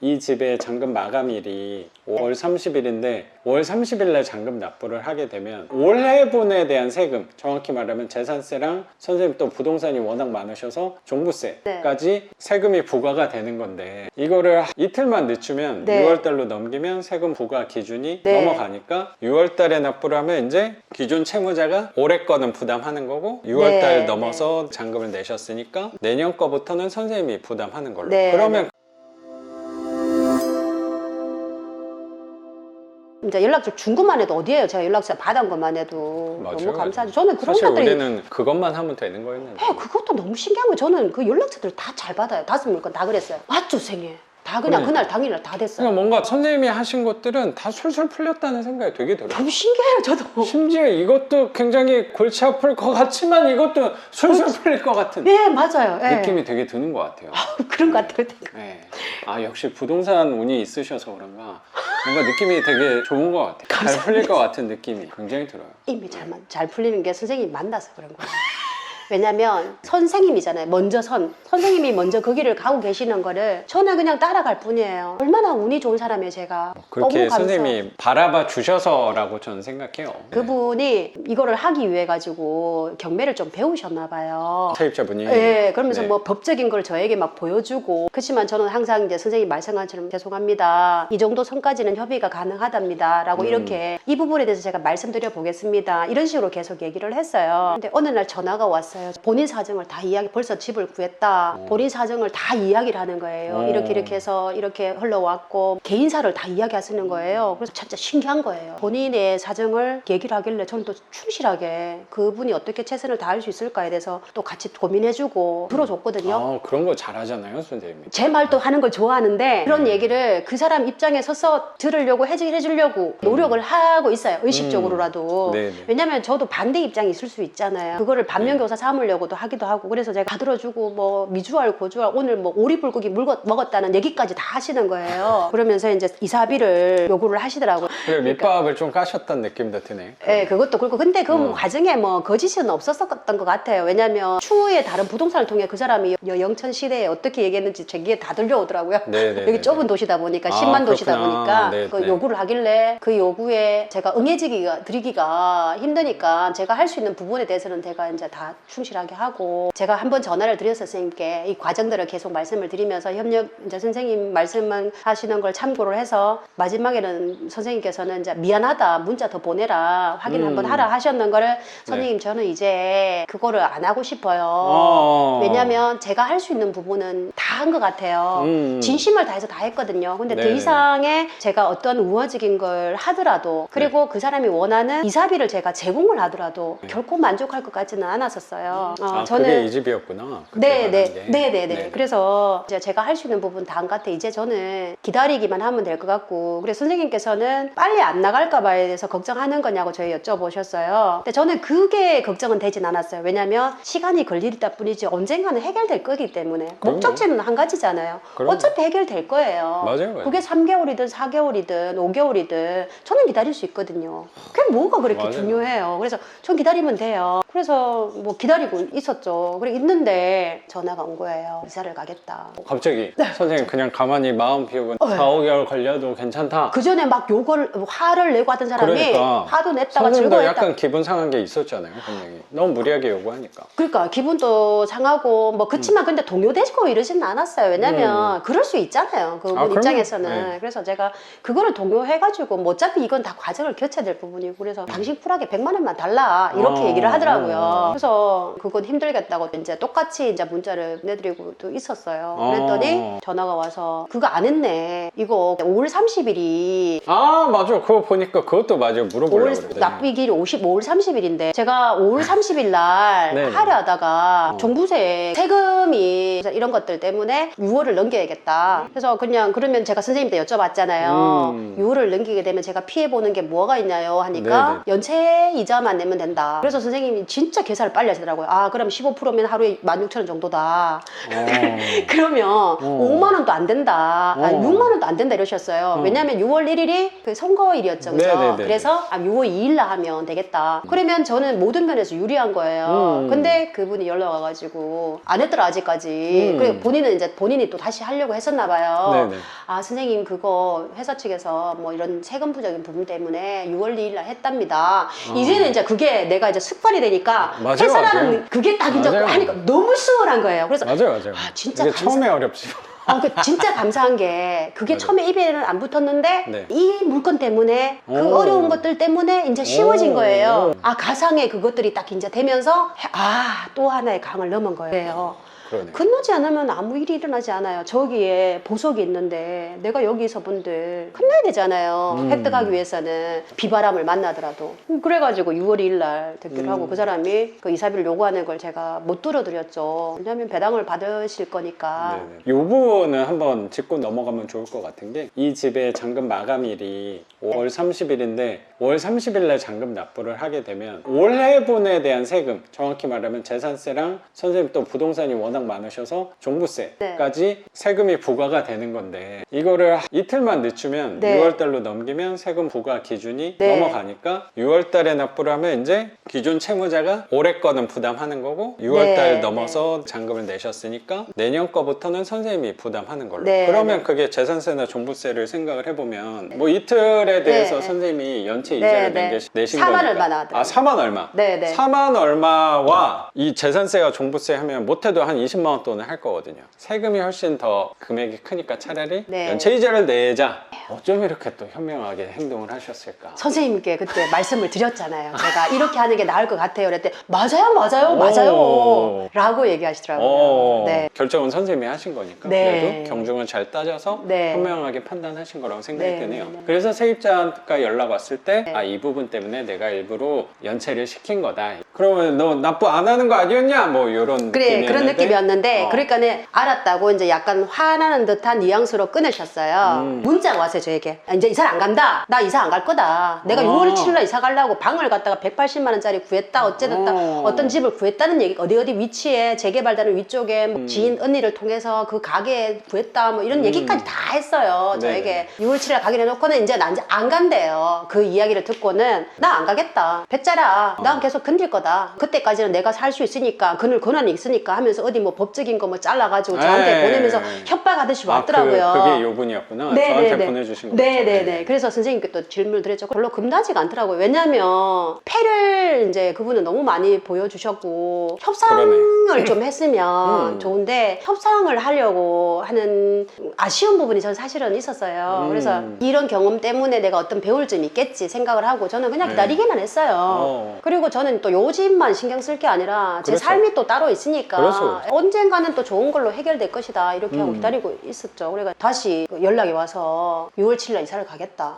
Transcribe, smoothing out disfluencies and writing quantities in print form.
이 집의 잔금 마감일이 5월 30일인데 5월 30일 날 잔금 납부를 하게 되면 올해분에 대한 세금, 정확히 말하면 재산세랑 선생님 또 부동산이 워낙 많으셔서 종부세까지 세금이 부과가 되는 건데, 이거를 이틀만 늦추면 6월달로 넘기면 세금 부과 기준이 넘어가니까 6월달에 납부를 하면 이제 기존 채무자가 올해 거는 부담하는 거고 6월달 넘어서 잔금을 내셨으니까 내년 거부터는 선생님이 부담하는 걸로. 그러면 이제 연락처 준 것만 해도 어디에요? 제가 연락처 받은 것만 해도 너무 감사하죠. 저는 그런 사실 것들이 우리는 그것만 하면 되는 거였는데. 그것도 너무 신기한 거예요. 저는 그 연락처들 다 잘 받아요. 5물건 다 그랬어요. 맞죠, 선생님? 다 그냥 그날 당일날 다 됐어요. 그러니까 뭔가 선생님이 하신 것들은 다 술술 풀렸다는 생각이 되게 들어요. 너무 신기해요, 저도. 심지어 이것도 굉장히 골치 아플 것 같지만 이것도 술술 풀릴 것 같은 네, 맞아요. 느낌이 되게 드는 것 같아요. 그런 것 같아요. 네. 아, 역시 부동산 운이 있으셔서 그런가 뭔가 느낌이 되게 좋은 것 같아요. 잘 풀릴 것 같은 느낌이 굉장히 들어요. 이미 잘 풀리는 게 선생님이 만나서 그런 거예요. 왜냐면 선생님이잖아요. 선생님이 먼저 그 길을 가고 계시는 거를 저는 그냥 따라갈 뿐이에요. 얼마나 운이 좋은 사람이에요, 제가. 그렇게 선생님이 바라봐 주셔서라고 저는 생각해요. 그분이 이거를 하기 위해 가지고 경매를 좀 배우셨나 봐요. 세입자분이. 네, 그러면서 뭐 법적인 걸 저에게 막 보여주고. 그렇지만 저는 항상 이제 선생님 말씀한 것처럼 죄송합니다. 이 정도 선까지는 협의가 가능하답니다. 라고 이렇게 이 부분에 대해서 제가 말씀드려 보겠습니다. 이런 식으로 계속 얘기를 했어요. 근데 어느 날 전화가 왔어요. 본인 사정을 다 벌써 집을 구했다. 본인 사정을 다 이야기를 하는 거예요. 이렇게 해서 이렇게 흘러왔고 개인사를 다 이야기하시는 거예요. 그래서 진짜 신기한 거예요. 본인의 사정을 얘기를 하길래 저는 또 충실하게 그분이 어떻게 최선을 다할 수 있을까에 대해서 또 같이 고민해주고 들어줬거든요. 아, 그런 거 잘하잖아요, 선생님이. 제 말도 하는 걸 좋아하는데 그런 얘기를 그 사람 입장에 서서 들으려고 해주려고 노력을 하고 있어요. 의식적으로라도. 왜냐면 저도 반대 입장이 있을 수 있잖아요. 그거를 반면교사 삼으려고도 하기도 하고. 그래서 제가 다 들어주고 뭐 미주알 고주알 오늘 뭐 오리불고기 먹었다는 얘기까지 다 하시는 거예요. 그러면서 이제 이사비를 요구를 하시더라고요. 밑밥을 좀 까셨다는 느낌도 드네. 네, 그것도 그렇고. 근데 그 과정에 뭐 거짓은 없었던 것 같아요. 왜냐면 추후에 다른 부동산을 통해 그 사람이 영천 시대에 어떻게 얘기했는지 제 귀에 다 들려오더라고요. 여기 좁은 도시다 보니까 10만 도시다 보니까 그 요구를 하길래 그 요구에 제가 드리기가 힘드니까 제가 할 수 있는 부분에 대해서는 제가 이제 다 충실하게 하고, 제가 한번 전화를 드려서 선생님께 이 과정들을 계속 말씀을 드리면서 이제 선생님 말씀만 하시는 걸 참고를 해서 마지막에는 선생님께서는 이제 미안하다, 문자 더 보내라, 확인 한번 하라 하셨는 거를 선생님 저는 이제 그거를 안 하고 싶어요. 왜냐면 제가 할 수 있는 부분은 다 한 것 같아요. 진심을 다해서 다 했거든요. 근데 더 이상의 제가 어떤 우호적인 걸 하더라도, 그리고 그 사람이 원하는 이사비를 제가 제공을 하더라도 결코 만족할 것 같지는 않았었어요. 저는 그게 이 집이었구나. 네네네. 그래서 이제 제가 할 수 있는 부분 다 한 것 같아요. 이제 저는 기다리기만 하면 될 것 같고. 그래서 선생님께서는 빨리 안 나갈까 봐에 대해서 걱정하는 거냐고 저희 여쭤보셨어요. 근데 저는 그게 걱정은 되진 않았어요. 왜냐면 시간이 걸리다 뿐이지 언젠가는 해결될 거기 때문에. 목적지는 한 가지잖아요. 어차피 해결될 거예요. 맞아요. 그게 3개월이든 4개월이든 5개월이든 저는 기다릴 수 있거든요. 그게 뭐가 그렇게 중요해요. 그래서 전 기다리면 돼요. 그래서 뭐 기다리고 있었죠. 그래 있는데 전화가 온 거예요. 이사를 가겠다. 갑자기 선생님 그냥 가만히 마음 비우고 4, 5개월 걸려도 괜찮다. 그 전에 막 화를 내고 하던 사람이 화도 냈다가 선생님도 즐거워했다. 약간 기분 상한 게 있었잖아요, 분명히. 너무 무리하게 요구하니까. 그러니까 기분도 상하고 뭐 그치만 근데 동요되고 이러지는 않았어요. 왜냐면 그럴 수 있잖아요, 그분 입장에서는. 그래서 제가 그거를 동요해가지고 뭐 어차피 이건 다 과정을 거쳐야 될 부분이고, 그래서 당신 쿨하게 100만 원만 달라 이렇게 얘기를 하더라고요. 그래서 그건 힘들겠다고 이제 똑같이 이제 문자를 보내드리고 또 있었어요. 그랬더니 전화가 와서 그거 안 했네, 이거 5월 30일이 맞아, 그거 보니까 그것도 맞아, 물어보려고 그랬더니 납부일이 5월 30일인데 제가 5월 30일 날 하려 하다가 종부세 세금이 이런 것들 때문에 6월을 넘겨야겠다. 그래서 그러면 제가 선생님한테 여쭤봤잖아요. 6월을 넘기게 되면 제가 피해보는 게 뭐가 있냐요 하니까 연체 이자만 내면 된다. 그래서 선생님이 진짜 계산을 빨리 하시더라고요. 아, 그럼 15%면 하루에 16,000원 정도다. 그러면 5만 원도 안 된다. 아니, 6만 원도 안 된다 이러셨어요. 왜냐면 6월 1일이 그 선거일이었죠. 그죠? 네네네. 그래서 6월 2일 날 하면 되겠다. 그러면 저는 모든 면에서 유리한 거예요. 근데 그분이 연락 와가지고 안 했더라 아직까지. 그리고 본인은 이제 본인이 또 다시 하려고 했었나 봐요. 네네. 아, 선생님 그거 회사 측에서 뭐 이런 세금부적인 부분 때문에 6월 2일 날 했답니다. 이제는 이제 그게 내가 이제 습관이 되니까 맞아요, 회사라는 맞아요. 그게 딱 이제 맞아요. 하니까 너무 수월한 거예요. 그래서 맞아요. 아, 진짜 이게 감사- 처음에 어렵지. 진짜 감사한 게 그게 맞아요. 처음에 입에는 안 붙었는데 네. 이 물건 때문에 그 오. 어려운 것들 때문에 이제 쉬워진 오. 거예요. 아, 가상의 그것들이 딱 이제 되면서 아, 또 하나의 강을 넘은 거예요. 그러네. 끝나지 않으면 아무 일이 일어나지 않아요. 저기에 보석이 있는데 내가 여기서 분들 끝나야 되잖아요. 획득하기 위해서는 비바람을 만나더라도. 그래가지고 6월 2일 날 듣기로 하고 그 사람이 그 이사비를 요구하는 걸 제가 못 들어드렸죠. 왜냐하면 배당을 받으실 거니까. 네네. 이 부분은 한번 짚고 넘어가면 좋을 것 같은 게 이 집의 잔금 마감일이 5월 30일인데 5월 30일 날 잔금 납부를 하게 되면 올해분에 대한 세금, 정확히 말하면 재산세랑 선생님 또 부동산이 워낙 많으셔서 종부세까지 세금이 부과가 되는 건데 이거를 이틀만 늦추면 네. 6월달로 넘기면 세금 부과 기준이 네. 넘어가니까 6월달에 납부를 하면 이제 기존 채무자가 올해 거는 부담하는 거고 6월달 네. 넘어서 잔금을 내셨으니까 내년 거부터는 선생님이 부담하는 걸로. 네. 그러면 네. 그게 재산세나 종부세를 생각을 해보면 뭐 이틀에 대해서 네. 선생님이 연체 네, 이자를 네. 내신 4만 거니까. 얼마 나왔더라고요. 아, 4만 얼마. 네, 네. 4만 얼마와 이 재산세와 종부세 하면 못해도 한 20만 원 돈은 할 거거든요. 세금이 훨씬 더 금액이 크니까 차라리 네. 연체 이자를 내자. 어쩜 이렇게 또 현명하게 행동을 하셨을까? 선생님께 그때 말씀을 드렸잖아요. 제가 이렇게 하는 게 나을 것 같아요. 그랬더니 맞아요 라고 얘기하시더라고요. 네. 결정은 선생님이 하신 거니까 네. 그래도 경중을 잘 따져서 네. 현명하게 판단하신 거라고 생각이 네, 드네요. 네, 네. 그래서 세입자가 연락 왔을 때 네. 아, 이 부분 때문에 내가 일부러 연체를 시킨 거다. 그러면 너 납부 안 하는 거 아니었냐? 뭐 이런 그래, 그런 느낌이었는데, 어. 그러니까는 알았다고 이제 약간 화나는 듯한 뉘앙스로 끊으셨어요. 문자가 왔어요, 저에게. 이제 이사 안 간다. 나 이사 안 갈 거다. 내가 6월 7일날 이사 가려고 방을 갖다가 180만 원짜리 구했다. 어쨌든 어떤 집을 구했다는 얘기, 어디 위치에 재개발되는 위쪽에 뭐 지인 언니를 통해서 그 가게에 구했다. 뭐 이런 얘기까지 다 했어요, 저에게. 6월 7일 가기로 해놓고는 이제 나 이제 안 간대요. 그 이야기를 듣고는 나 안 가겠다. 배짜라. 난 계속 견딜 거다. 그때까지는 내가 살 수 있으니까, 그늘 권한이 있으니까 하면서 어디 뭐 법적인 거 뭐 잘라가지고 저한테 에이. 보내면서 협박하듯이 왔더라고요. 그게 요분이었구나. 저한테 보내주신 거죠. 네네네. 그래서 선생님께 또 질문을 드렸죠. 별로 금나지가 않더라고요. 왜냐면 패를 이제 그분은 너무 많이 보여주셨고 협상을 좀 했으면 좋은데 협상을 하려고 하는 아쉬운 부분이 저는 사실은 있었어요. 그래서 이런 경험 때문에 내가 어떤 배울 점이 있겠지 생각을 하고 저는 그냥 기다리기만 했어요. 그리고 저는 또 요 집만 신경 쓸 게 아니라 제 그렇죠. 삶이 또 따로 있으니까 그렇죠. 언젠가는 또 좋은 걸로 해결될 것이다 이렇게 하고 기다리고 있었죠. 그래서 다시 연락이 와서 6월 7일 날 이사를 가겠다.